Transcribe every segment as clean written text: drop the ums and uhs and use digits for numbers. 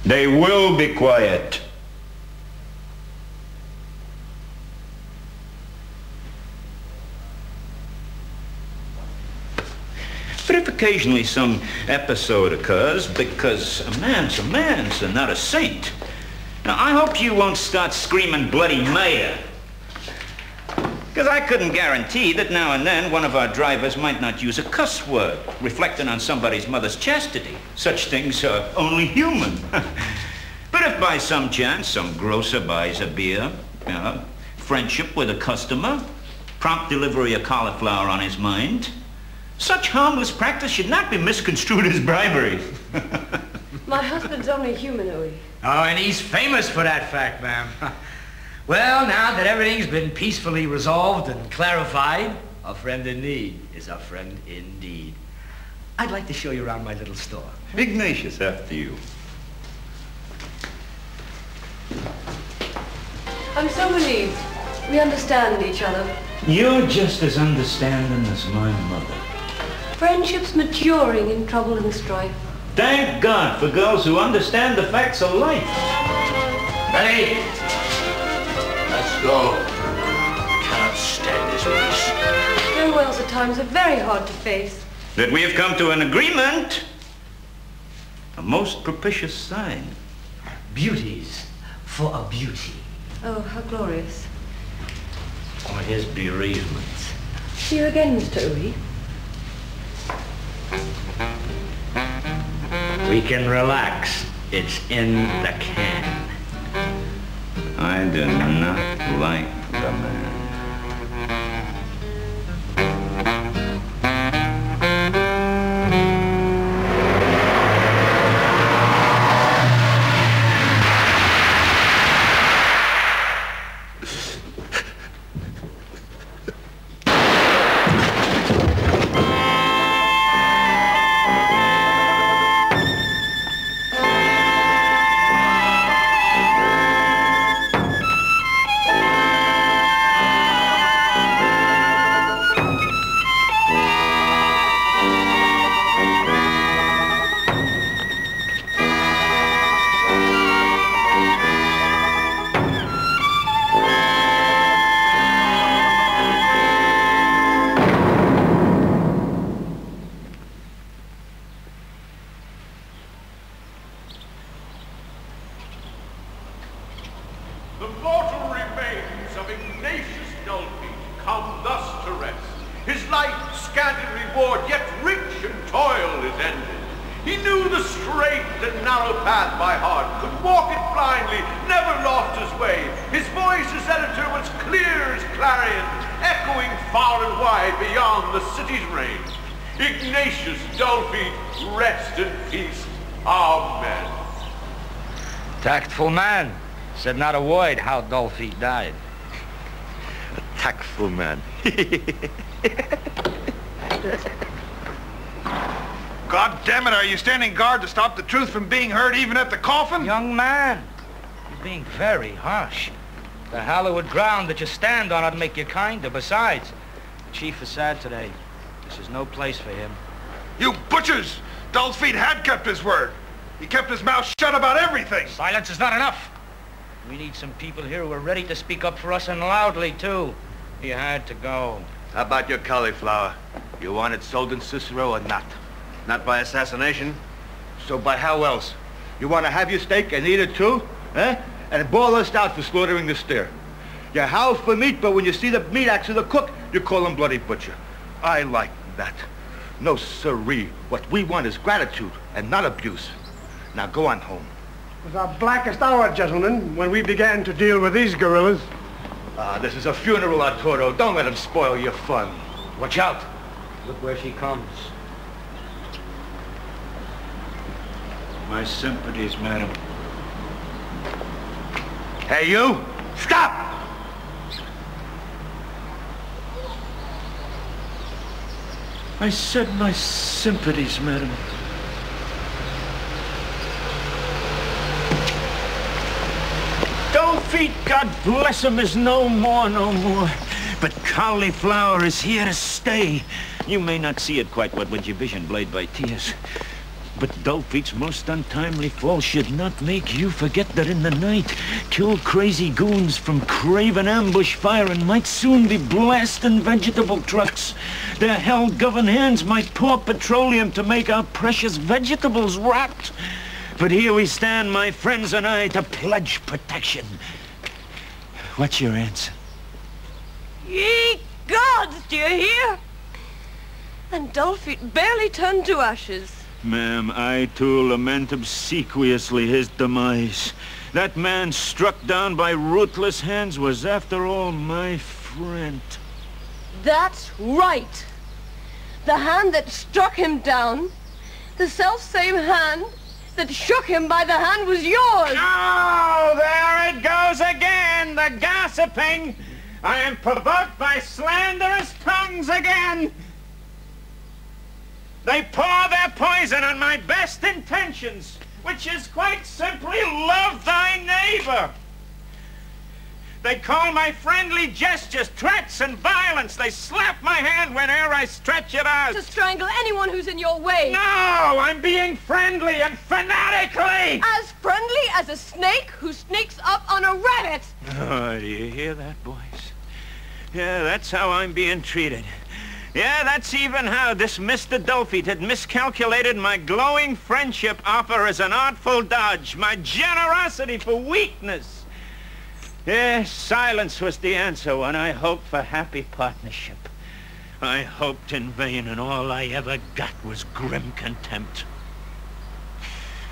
They will be quiet. But if occasionally some episode occurs, because a man's a man, so not a saint. Now, I hope you won't start screaming bloody murder. Because I couldn't guarantee that now and then one of our drivers might not use a cuss word, reflecting on somebody's mother's chastity. Such things are only human. But if by some chance some grocer buys a beer, friendship with a customer, prompt delivery of cauliflower on his mind, such harmless practice should not be misconstrued as bribery. My husband's only human, Ui. Oh, and he's famous for that fact, ma'am. Well, now that everything's been peacefully resolved and clarified, a friend in need is a friend indeed. I'd like to show you around my little store. Ignatius, after you. I'm so relieved. We understand each other. You're just as understanding as my mother. Friendship's maturing in trouble and strife. Thank God for girls who understand the facts of life. Ready? Let's go. Cannot stand this place. Farewells at times are very hard to face. That we have come to an agreement, a most propitious sign. Beauties for a beauty. Oh, how glorious. Or his bereavement. See you again, Mr. Ui. We can relax. It's in the can. I do not like the man. The mortal remains of Ignatius Dolphin come thus to rest. His life scant in reward, yet rich in toil is ended. He knew the straight and narrow path by heart, could walk it blindly, never lost his way. His voice as editor was clear as clarion, echoing far and wide beyond the city's range. Ignatius Dolphin, rest in peace. Amen. Tactful man. Said not a word how Dolphy died. A tactful man. God damn it, are you standing guard to stop the truth from being heard even at the coffin? Young man, you're being very harsh. The hallowed ground that you stand on ought make you kinder. Besides, the chief is sad today. This is no place for him. You butchers! Dolphin had kept his word. He kept his mouth shut about everything. Silence is not enough. We need some people here who are ready to speak up for us, and loudly, too. He had to go. How about your cauliflower? You want it sold in Cicero or not? Not by assassination. So by how else? You want to have your steak and eat it too? Eh? And boil us out for slaughtering the steer. You howl for meat, but when you see the meat axe of the cook, you call him bloody butcher. I like that. No siree. What we want is gratitude and not abuse. Now go on home. It was our blackest hour, gentlemen, when we began to deal with these gorillas. This is a funeral, Arturo. Don't let him spoil your fun. Watch out. Look where she comes. My sympathies, madam. Hey, you! Stop! I said my sympathies, madam. Dolphy, God bless him, is no more. But cauliflower is here to stay. You may not see it quite, what with your vision blurred by tears. But Dulfeet's most untimely fall should not make you forget that in the night, kill crazy goons from craven ambush firing might soon be blasting vegetable trucks. Their hell-governed hands might pour petroleum to make our precious vegetables rot. But here we stand, my friends and I, to pledge protection. What's your answer? Ye gods, do you hear? And Dulfeet barely turned to ashes. Ma'am, I too lament obsequiously his demise. That man struck down by ruthless hands was, after all, my friend. That's right. The hand that struck him down, the self-same hand that shook him by the hand was yours. Oh, there it goes again, the gossiping. I am provoked by slanderous tongues again. They pour their poison on my best intentions, which is quite simply love thy neighbor. They call my friendly gestures threats and violence. They slap my hand whenever I stretch it out. To strangle anyone who's in your way. No, I'm being friendly and fanatically. As friendly as a snake who sneaks up on a rabbit. Oh, do you hear that, boys? Yeah, that's how I'm being treated. Yeah, that's even how this Mr. Dulfeet had miscalculated my glowing friendship offer as an artful dodge, my generosity for weakness. Yes, silence was the answer when I hoped for happy partnership. I hoped in vain, and all I ever got was grim contempt.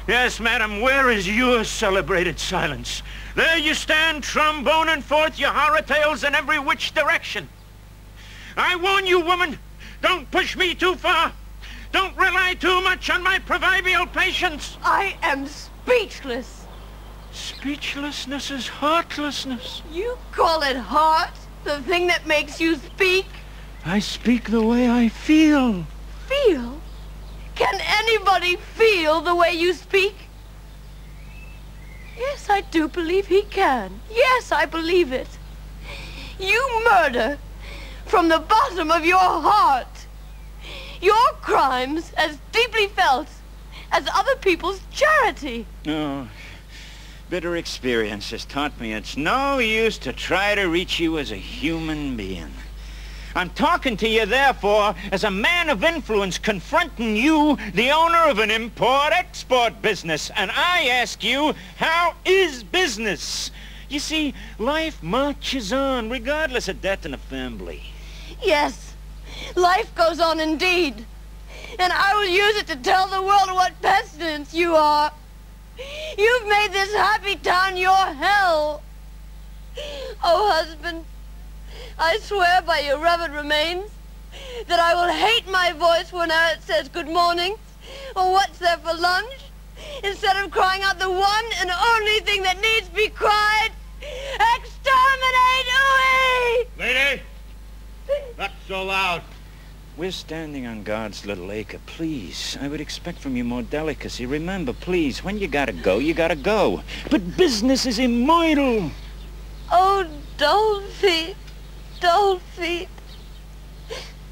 Yes, madam, where is your celebrated silence? There you stand, tromboning forth your horror tales in every which direction. I warn you, woman, don't push me too far. Don't rely too much on my proverbial patience. I am speechless. Speechlessness is heartlessness. You call it heart, the thing that makes you speak? I speak the way I feel. Feel? Can anybody feel the way you speak? Yes, I do believe he can. Yes, I believe it. You murder from the bottom of your heart. Your crimes as deeply felt as other people's charity. No. Bitter experience has taught me it's no use to try to reach you as a human being. I'm talking to you, therefore, as a man of influence confronting you, the owner of an import-export business. And I ask you, how is business? You see, life marches on, regardless of death in the family. Yes, life goes on indeed. And I will use it to tell the world what pestilence you are. You've made this happy town your hell. Oh, husband, I swear by your revered remains that I will hate my voice whenever it says good morning or what's there for lunch, instead of crying out the one and only thing that needs to be cried, exterminate Ui! Lady, not so loud. We're standing on God's little acre. Please, I would expect from you more delicacy. Remember, please, when you gotta go, you gotta go. But business is immortal. Oh, Dulfeet, Dulfeet.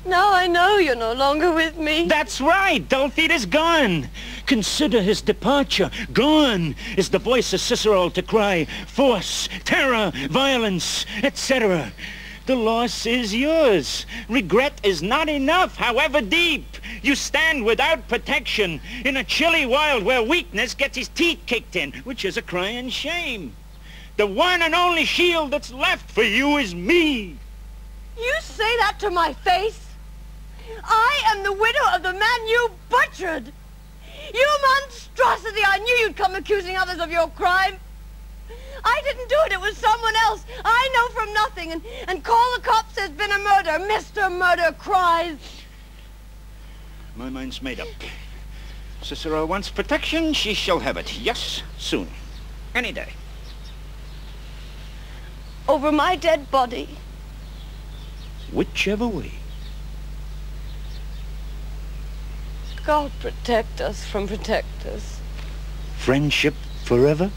Now I know you're no longer with me. That's right. Dulfeet is gone. Consider his departure. Gone is the voice of Cicero to cry force, terror, violence, etc. The loss is yours. Regret is not enough, however deep. You stand without protection in a chilly world where weakness gets his teeth kicked in, which is a crying shame. The one and only shield that's left for you is me. You say that to my face? I am the widow of the man you butchered. You monstrosity, I knew you'd come accusing others of your crime. I didn't do it, it was someone else. I know from nothing, and call the cops, there's been a murder. Mr. Murder cries. My mind's made up. Cicero wants protection, she shall have it. Yes, soon. Any day. Over my dead body. Whichever way. God protect us from protectors. Friendship forever?